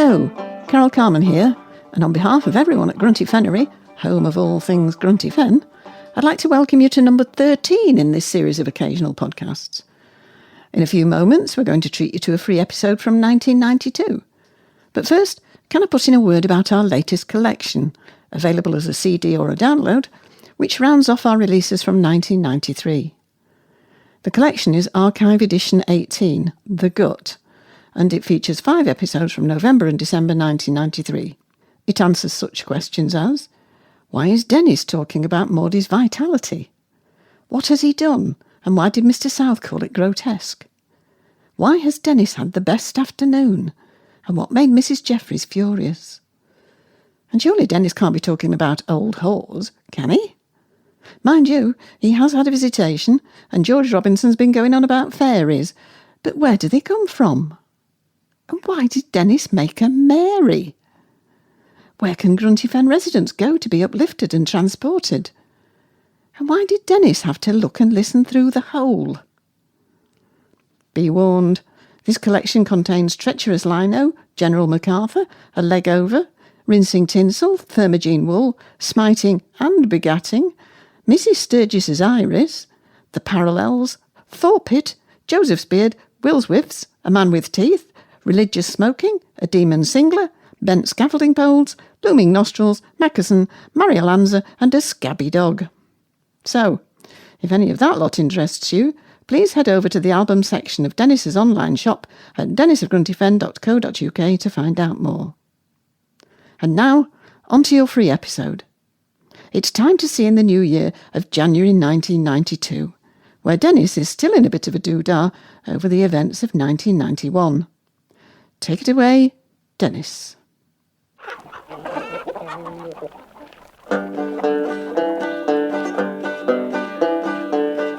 Hello, Carol Carman here, and on behalf of everyone at Grunty Fennery, home of all things Grunty Fen, I'd like to welcome you to number 13 in this series of occasional podcasts. In a few moments, we're going to treat you to a free episode from 1992. But first, can I put in a word about our latest collection, available as a CD or a download, which rounds off our releases from 1993. The collection is Archive Edition 18, The Gut, and it features 5 episodes from November and December 1993. It answers such questions as, why is Dennis talking about Maudie's vitality? What has he done, and why did Mr. South call it grotesque? Why has Dennis had the best afternoon, and what made Mrs. Jeffries furious? And surely Dennis can't be talking about old whores, can he? Mind you, he has had a visitation, and George Robinson's been going on about fairies, but where do they come from? And why did Dennis make a Mary? Where can Grunty Fen residents go to be uplifted and transported? And why did Dennis have to look and listen through the hole? Be warned, this collection contains treacherous lino, General MacArthur, a leg over, rinsing tinsel, thermogene wool, smiting and begatting, Mrs. Sturgis's iris, the parallels, Thorpit, Joseph's beard, Will's whiffs, a man with teeth, religious smoking, a demon singler, bent scaffolding poles, looming nostrils, Mackerson, Mariolanza, and a scabby dog. So, if any of that lot interests you, please head over to the album section of Dennis's online shop at dennisofgruntyfen.co.uk to find out more. And now, on to your free episode. It's time to see in the new year of January 1992, where Dennis is still in a bit of a doodah over the events of 1991. Take it away, Dennis.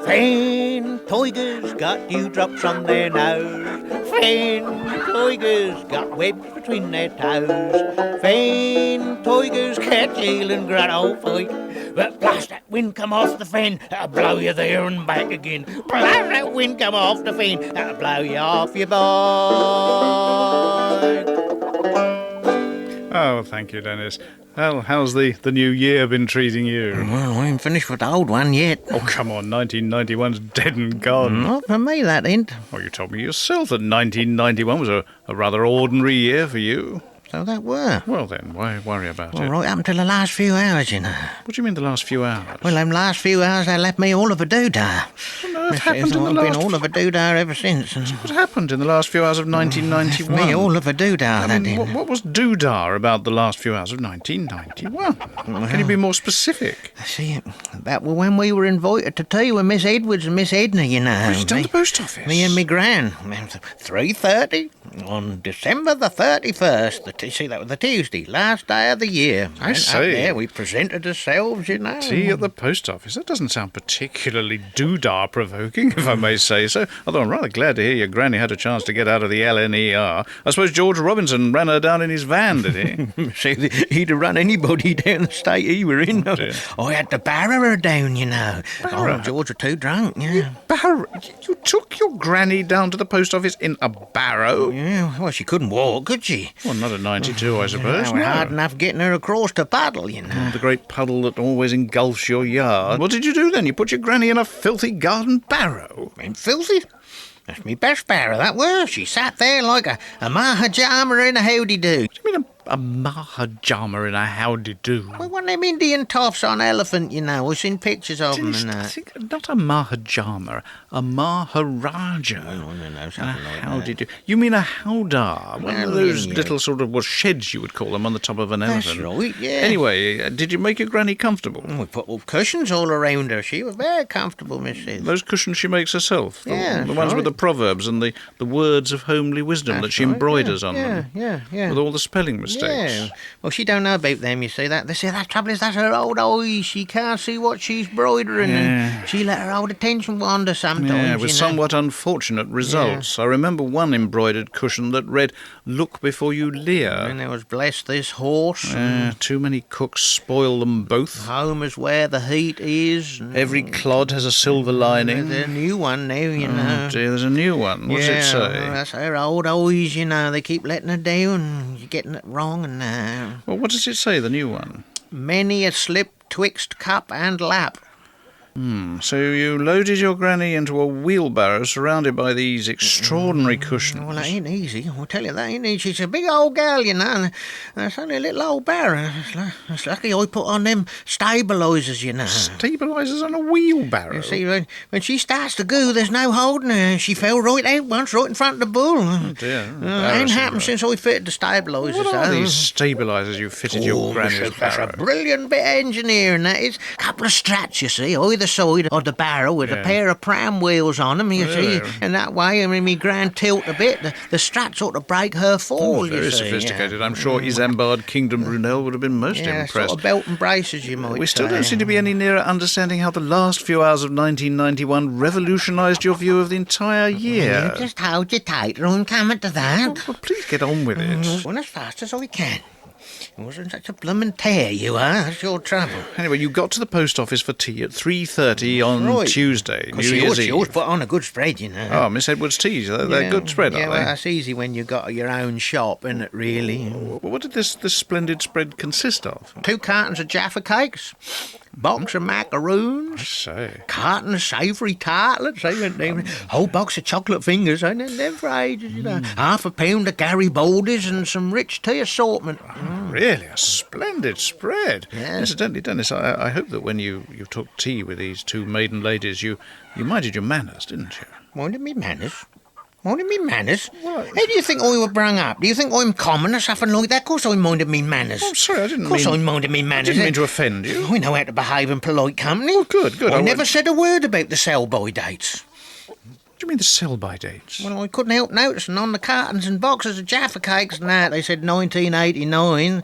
Fen tigers got dewdrops on their nose. Fen tigers got webs between their toes. Fen tigers catch eel and grotto fight. But blast that wind come off the fen, that'll blow you there and back again. Blast that wind come off the fen, that'll blow you off your bike. Oh, thank you, Dennis. Well, how's the new year been treating you? Well, I ain't finished with the old one yet. Oh, come on, 1991's dead and gone. Not for me, that ain't. Well, you told me yourself that 1991 was a rather ordinary year for you. So that were. Well then, why worry about it? Right up until the last few hours, you know. What do you mean the last few hours? Well, them last few hours, they left me all of a doodah. What on earth happened in the I've last... been all of a doodah ever since. What happened in the last few hours of 1991? Me all of a doodah, that did. What was doodah about the last few hours of 1991? Can you be more specific? See, that was when we were invited to tea with Miss Edwards and Miss Edna, you know. What have you done at the post office? Me and me gran. 3:30 on December the 31st. See, that was the Tuesday, last day of the year. I see. Up there we presented ourselves, you know. Tea at the post office? That doesn't sound particularly doodah-provoking, if I may say so. Although I'm rather glad to hear your granny had a chance to get out of the LNER. I suppose George Robinson ran her down in his van, did he? See, he'd have run anybody down the state he were in. Oh, dear. I had to barrow her down, you know. Barrow? Oh, George was too drunk, yeah. Barrow? You took your granny down to the post office in a barrow? Yeah, well, she couldn't walk, could she? Well, not at 92, I suppose. It was hard enough getting her across to puddle, you know. The great puddle that always engulfs your yard. What did you do then? You put your granny in a filthy garden barrow? And filthy? That's me best barrow, that were. She sat there like a mahajama in a howdy-do. What do you mean a mahajama in a howdy-do? Well, one of them Indian toffs on elephant, you know. I've seen pictures of them and I that. think not a mahajama, a maharaja. Oh, no, And a something like that. howdy-do. You mean a howdah? One of Well, those yeah. little sort of sheds you would call them on the top of an That's elephant. right, yeah. Anyway, did you make your granny comfortable? We put all cushions all around her. She was very comfortable, Mrs. Those cushions she makes herself? Yeah, The that's ones with right. the proverbs and the words of homely wisdom that she embroiders on them? Yeah. With all the spelling mistakes. mistakes. Yeah. Well, she don't know about them, you see. They say that trouble is that's her old eyes. She can't see what she's broidering, and she let her old attention wander sometimes. Yeah, with you know. somewhat unfortunate results. I remember one embroidered cushion that read, "Look before you leer." And there was bless this horse. Too many cooks spoil them both. Home is where the heat is. Every clod has a silver lining. There's a new one now, you know. Oh dear, there's a new one. What's it say? Well, that's her old eyes, you know. They keep letting her down. You're getting it wrong, and Well, what does it say, the new one? many a slip twixt cup and lap. So you loaded your granny into a wheelbarrow surrounded by these extraordinary cushions. Well, that ain't easy. I'll tell you that ain't easy. She's a big old gal, you know. And it's only a little old barrow. It's lucky I put on them stabilisers, you know. Stabilisers on a wheelbarrow? You see, when she starts to go, there's no holding her. She fell right out once, right in front of the bull. Oh dear. Ain't Embarrassing, happened right. since I fitted the stabilisers. What are these stabilisers you fitted your granny's That's a barrow? brilliant bit of engineering, that is. A couple of struts, you see, either side of the barrow with a pair of pram wheels on them, you see. And that way, I mean, me grand tilt a bit, the struts ought to break her fall, you Very see. sophisticated. I'm sure Isambard Kingdom Brunel would have been most Yeah, impressed. sort of belt and braces, you might We still say. don't seem to be any nearer understanding how the last few hours of 1991 revolutionised your view of the entire year. Just hold you tight, I'm coming to that. Well, please get on with it. Well, as fast as I can. It wasn't such a bloomin' tear, you are. That's your trouble. Anyway, you got to the post office for tea at 3:30 on Right. Tuesday, New She Year's always Eve. put on a good spread, you know. Oh, Miss Edwards' teas. They're good spread, yeah, aren't well, they? that's easy when you got your own shop, isn't it, really? Well, what did this splendid spread consist of? 2 cartons of Jaffa cakes, box of macaroons, Say. carton of savoury tartlets, whole box of chocolate fingers, and then for ages, you know. Half a pound of garibaldis and some rich tea assortment. Really, a splendid spread. Yeah. Incidentally, Dennis, I hope that when you took tea with these two maiden ladies, you minded your manners, didn't you? Minded me manners? Minded me manners? How do you think I were brung up? Do you think I'm common or something like that? Of course I minded me manners. Oh, sorry, I didn't Of course mean... I minded me I manners. didn't mean to offend you. I know how to behave in polite company. Oh, good. I I never won't- said a word about the sell-by dates. What do you mean the sell-by dates? Well, I couldn't help noticing on the cartons and boxes of Jaffa cakes and that, they said 1989.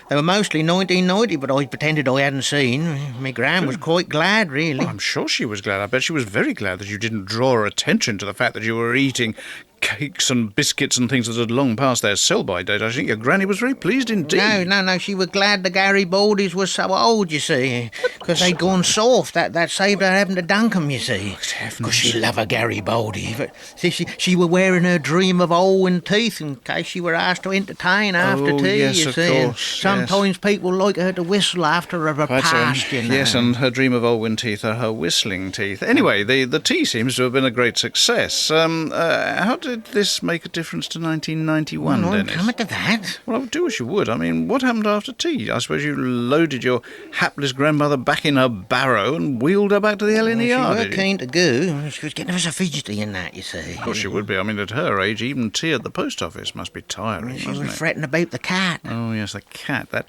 They were mostly 1990, but I pretended I hadn't seen. My gran was quite glad, really. I'm sure she was glad. I bet she was very glad that you didn't draw her attention to the fact that you were eating cakes and biscuits and things that had long passed their sell-by date. I think your granny was very pleased indeed. No, she was glad the Garibaldis were so old, you see, because they'd gone soft. That saved her having to dunk 'em, you see. Because she loved a Garibaldi. But see, she were wearing her dream of Owen teeth in case she were asked to entertain after tea, yes, you of see. And course, sometimes people like her to whistle after a repast, you know. Yes, and her dream of Olwyn teeth are her whistling teeth. Anyway, the tea seems to have been a great success. How did this make a difference to 1991, Well, I'm Dennis? coming to that. Well, I would do as you would. I mean, what happened after tea? I suppose you loaded your hapless grandmother back in her barrow and wheeled her back to the LNER, She were did you? keen to go. She was getting us a fidgety in that, you see. Of course she would be. I mean, at her age, even tea at the post office must be tiring, She was mustn't it? fretting about the cat. Oh, yes, the cat, that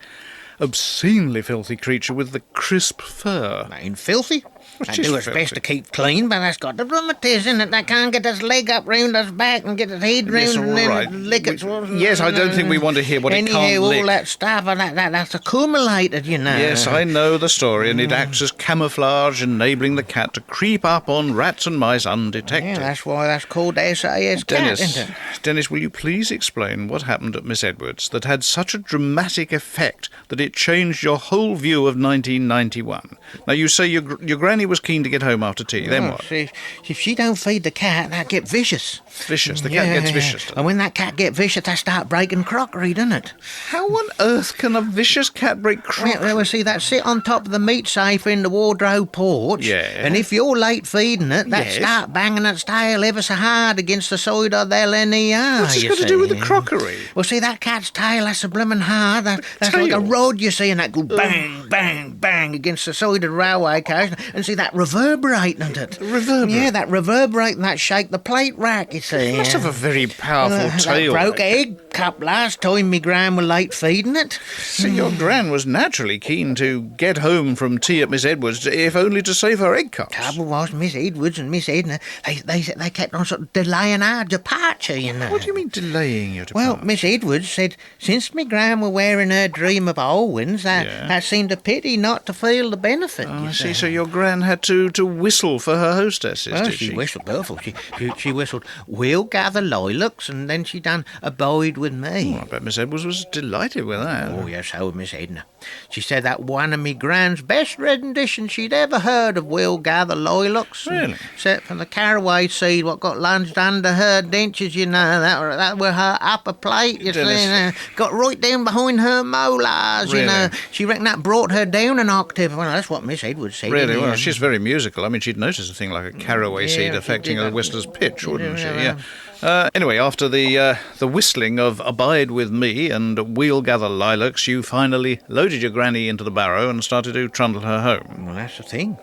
obscenely filthy creature with the crisp fur. That ain't filthy. That is do its filthy. best to keep clean, but that's got the rheumatism that can't get its leg up round its back and get its head round Yes, all and then right. lick its... Yes, I don't think we want to hear what it Anyhow, can't all lick. that stuff, that's accumulated, you know. Yes, I know the story, and it acts as camouflage, enabling the cat to creep up on rats and mice undetected. Yeah, that's why that's called SAS cat, isn't it? Dennis, will you please explain what happened at Miss Edwards that had such a dramatic effect that it changed your whole view of 1991? Now, you say your granny was keen to get home after tea, then Oh, what? see, if she don't feed the cat, that'll get vicious. Vicious, the cat gets vicious. And when that cat get vicious, they start breaking crockery, doesn't it? How on earth can a vicious cat break crockery? Well, see, that sit on top of the meat safe in the wardrobe porch. Yeah. And if you're late feeding it, that Yes. start banging its tail ever so hard against the side of the LNER. What's this you got to see. do with the crockery? Well, see, that cat's tail, that's a blooming hard. That's like a Tail? rod, you see, and that go bang, bang, bang against the side of the railway carriage. And see, that reverberating, isn't it? Reverberate? Yeah, that reverberating, that shake the plate rack, you see. It must have a very powerful That tail. broke egg. cup last time me gran were late feeding it. So your gran was naturally keen to get home from tea at Miss Edwards, if only to save her egg cups. Trouble was, Miss Edwards and Miss Edna, they kept on sort of delaying our departure, you know. What do you mean delaying your Well, departure? Miss Edwards said since me gran were wearing her dream of Alwyn's, that seemed a pity not to feel the benefit. Oh, you I see. So your gran had to whistle for her hostesses, Well, did she she? whistled beautiful. She whistled, "We'll gather lilacs," and then she done "Abide with Me." Oh, I bet Miss Edwards was delighted with that. Oh, yes, so was Miss Edna. She said that one of me gran's best renditions she'd ever heard of "We'll Gather Lilacs." Really? Except for the caraway seed what got lunged under her dentures, you know. That were her upper plate, you Dennis. see. Got right down behind her molars, you know. Really? She reckoned that brought her down an octave. Well, that's what Miss Edwards said. Really? didn't Well, you? she's very musical. I mean, she'd notice a thing like a caraway Yeah, seed she affecting did a that. whistler's pitch, wouldn't she? Yeah. Yeah. Anyway, after the whistling of "Abide with Me" and "We'll Gather Lilacs," you finally loaded your granny into the barrow and started to trundle her home. Well, that's the thing.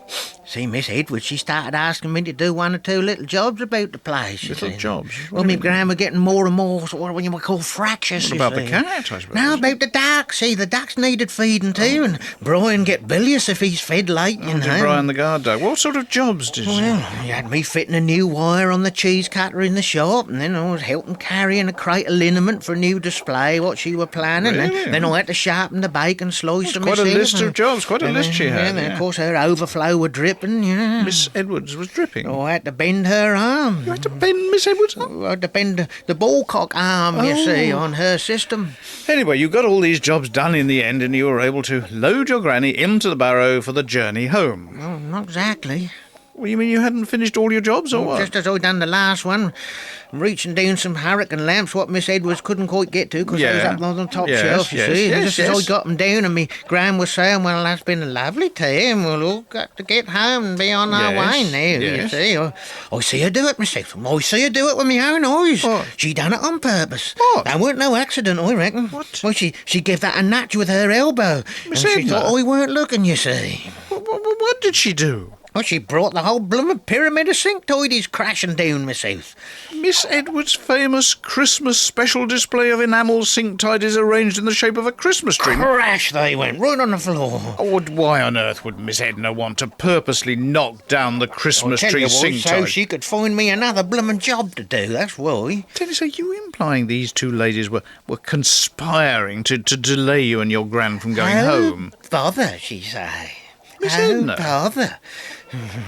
See, Miss Edwards, she started asking me to do one or two little jobs about the place. you Little see. jobs? Well, my gran were getting more and more sort of what you might call fractious. What you about the see. cat, I suppose? No, about the ducks. See, the ducks needed feeding too, and Brian get bilious if he's fed late, you know. Brian the guard dog. What sort of jobs did you... Well, he had me fitting a new wire on the cheese cutter in the shop, and then I was helping carrying a crate of liniment for a new display, what she were planning. Really? Then I had to sharpen the bacon slicer Quite a myself, list of and- jobs, quite a and list she then- had. And then, yeah. of course, her overflow were dripping, you know. Miss Edwards was dripping. I had to bend her arm. You had to bend Miss Edwards up? I had to bend the ballcock arm, you see, on her system. Anyway, you got all these jobs done in the end, and you were able to load your granny into the barrow for the journey home. Well, not exactly. Well, you mean you hadn't finished all your jobs, or what? Just as I done the last one, reaching down some hurricane lamps what Miss Edwards couldn't quite get to because they was Yeah. up on the top Yes, shelf, you yes, see. And yes, just as I yes. got them down and me gran was saying, well, that's been a lovely time. We'll all got to get home and be on our Yes, way now, you yes. see. I see her do it myself. I see her do it with my own eyes. What? She done it on purpose. What? That weren't no accident, I reckon. What? Well, she gave that a nudge with her elbow. Miss and she Edna? thought I weren't looking, you see. What did she do? Well, she brought the whole bloomin' pyramid of sink-tidies crashing down myself. Miss Edwards' famous Christmas special display of enamel sink-tidies arranged in the shape of a Christmas tree. Crash they went, right on the floor. Oh, why on earth would Miss Edna want to purposely knock down the Christmas Tell tree you what, so sink-tidies? she could find me another bloomin' job to do, that's why. Dennis, are you implying these two ladies were conspiring to delay you and your gran from going home? Bother, she say. Miss Oh, Edna? bother.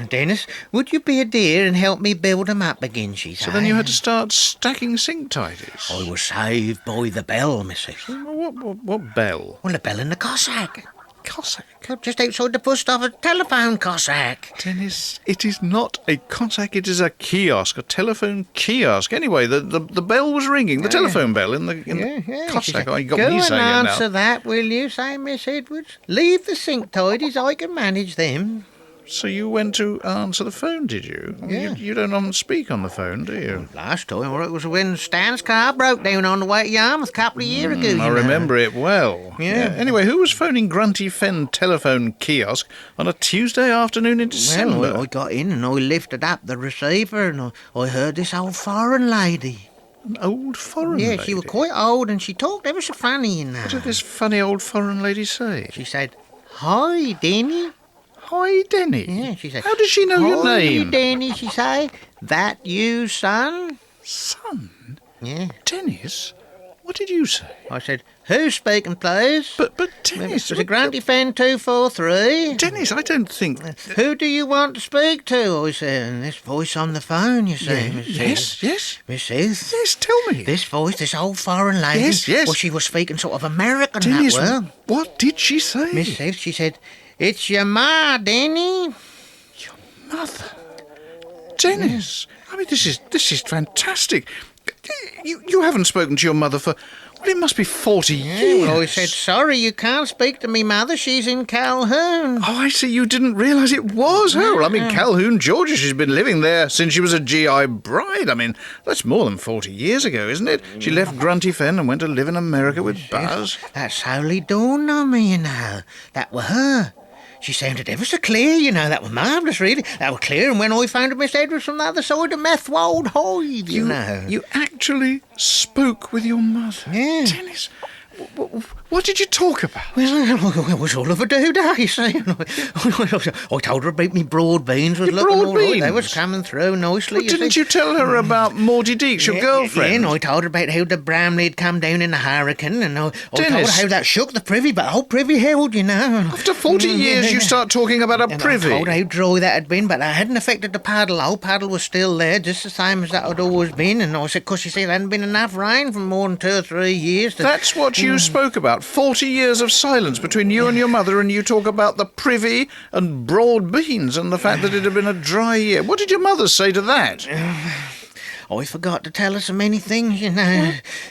Dennis, would you be a dear and help me build 'em up again, she say. So then you had to start stacking sink-tidies. I was saved by the bell, missus. What bell? Well, the bell in the kossak. Cossack. Just outside the post office, telephone kossak. Dennis, it is not a Cossack, it is a kiosk, a telephone kiosk. Anyway, the bell was ringing, the telephone bell in the She Cossack. said, Oh, you got go me and saying it answer now. that, will you, say Miss Edwards? Leave the sink-tidies, I can manage them. So you went to answer the phone, did you? Yeah. You don't often speak on the phone, do you? Last time, or it was when Stan's car broke down on the way to Yarmouth a couple of years ago. I remember it well. Yeah. Anyway, who was phoning Grunty Fen telephone kiosk on a Tuesday afternoon in December? Well, I got in and I lifted up the receiver and I heard this old foreign lady. An old foreign lady? Yeah, she was quite old and she talked ever so funny, you know. What did this funny old foreign lady say? She said, "Hi, Denny." Hi, Denny. Yeah, she said. How does she know your "Hi, name? Denny," she say. "That you, son?" Son? Yeah. Dennis? What did you say? I said, "Who's speaking, please?" But Dennis... Was it Grunty Fen 243? Dennis, I don't think... Who do you want to speak to? I said, and this voice on the phone, you see. Yes, yes. Miss South. Yes, tell me. This voice, this old foreign lady. Yes, yes. Well, she was speaking sort of American, Dennis, that well. what did she say? Miss South, she said, "It's your ma, Denny." Mother. Dennis, I mean, this is fantastic. You haven't spoken to your mother for... Well, it must be 40 years. Well, I said, "Sorry, you can't speak to me mother. She's in Calhoun." Oh, I see. You didn't realise it was her. Well, I mean, Calhoun, Georgia, she's been living there since she was a GI bride. I mean, that's more than 40 years ago, isn't it? She left Grunty Fen and went to live in America with Buzz. That solely dawned on me, you know. That were her. She sounded ever so clear, that was marvellous, really. That was clear, and when I found Miss Edwards from the other side of Methwold Hive, you know. You actually spoke with your mother? Yeah. Dennis, what did you talk about? Well, it was all of a doodah, you see. I told her about me broad beans was Your looking broad all right. They beans? was coming through nicely, Well, didn't you tell her about Maudie Deeks, your girlfriend? Yeah, and I told her about how the Bramley had come down in a hurricane, and I told her Dennis. how that shook the privy, but whole privy held, After 40 years, you start talking about a And privy. I told her how dry that had been, but that hadn't affected the paddle. The whole paddle was still there, just the same as that had always been. And I said, because you see, there hadn't been enough rain for more than 2 or 3 years. That's what you spoke about. 40 years of silence between you and your mother, and you talk about the privy and broad beans and the fact that it had been a dry year. What did your mother say to that? I forgot to tell her so many things,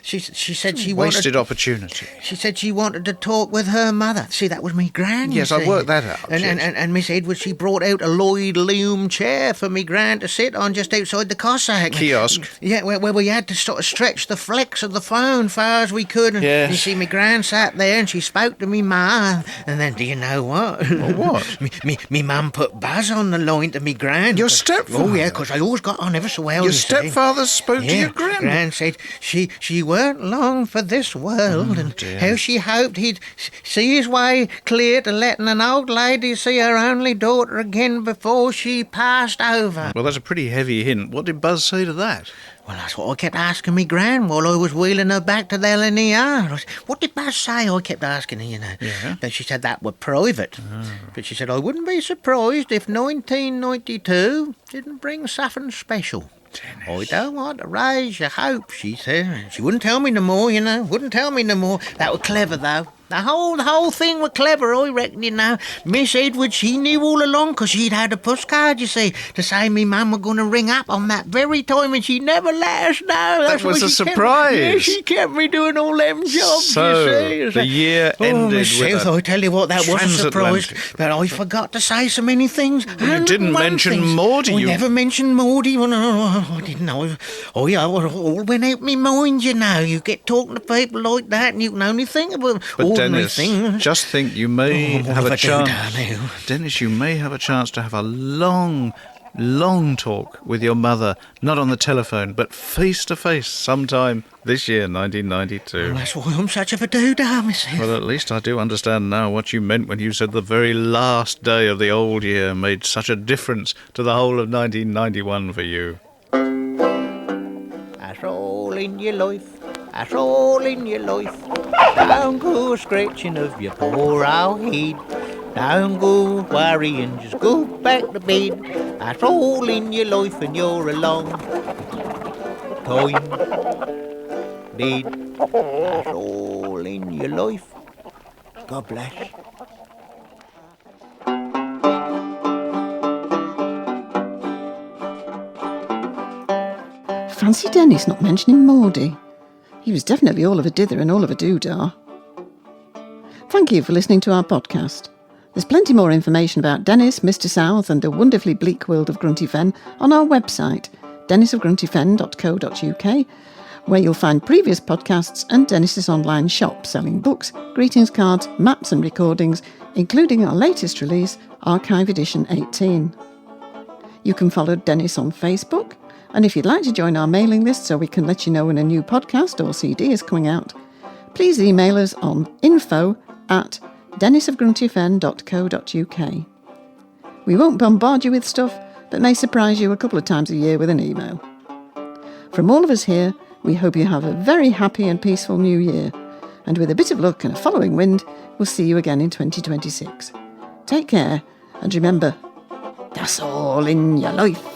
She said she Wasted opportunity. She said she wanted to talk with her mother. See, that was me gran. Yes, you I see. worked that out, And, yes. and Miss Edwards, she brought out a Lloyd loom chair for me gran to sit on just outside the kossak. Kiosk. Yeah, where we had to sort of stretch the flex of the phone far as we could. And Yes. you see, me gran sat there and she spoke to me ma. And then, do you know what? What? me mum put Buzz on the line to me gran. Your stepfather? Oh, yeah, because I always got on ever so well, Your you see. stepfather spoke to Yeah, your gran? Gran said she weren't long for this world, and dear. how she hoped he'd see his way clear to letting an old lady see her only daughter again before she passed over. Well, that's a pretty heavy hint. What did Buzz say to that? Well, that's what I kept asking me gran while I was wheeling her back to the LNER. I said, what did Buzz say? I kept asking her, Yeah. But she said that were private. But she said, I wouldn't be surprised if 1992 didn't bring something special. I don't want to raise your hopes, she said. She wouldn't tell me no more, Wouldn't tell me no more. That was clever, though. The whole thing was clever, I reckon, Miss Edwards, she knew all along, 'cause she'd had a postcard, you see, to say me mum were going to ring up on that very time, and she never let us know. That was why a she kept- surprise. Yeah, she kept me doing all them jobs, So, you see. the year ended Miss with South, a I tell you what, that was a surprise. transatlantic. But I forgot to say so many things. You didn't mention Maudie. I You never mentioned Maudie. Well, no, I didn't know. Oh, yeah, all went out my mind, You get talking to people like that, and you can only think about But ordinary Dennis, things. just think you may what have if a I do, chance. darling? Dennis, you may have a chance to have a long talk with your mother, not on the telephone, but face to face sometime this year, 1992. Well, that's why I'm such of a doodah, myself. Well, at least I do understand now what you meant when you said the very last day of the old year made such a difference to the whole of 1991 for you. That's all in your life. That's all in your life. Don't go scratching of your poor old head. Don't go worrying, just go back to bed. That's all in your life, and you're a long time dead. That's all in your life. God bless. Fancy Dennis not mentioning Maudie. He was definitely all of a dither and all of a doodah. Thank you for listening to our podcast. There's plenty more information about Dennis, Mr. South and the wonderfully bleak world of Grunty Fen on our website, dennisofgruntyfen.co.uk, where you'll find previous podcasts and Dennis's online shop selling books, greetings cards, maps and recordings, including our latest release, Archive Edition 18. You can follow Dennis on Facebook, and if you'd like to join our mailing list so we can let you know when a new podcast or CD is coming out, please email us on info@dennisofgruntyfen.co.uk. We won't bombard you with stuff, but may surprise you a couple of times a year with an email. From all of us here, we hope you have a very happy and peaceful new year, and with a bit of luck and a following wind, we'll see you again in 2026. Take care, and remember, that's all in your life.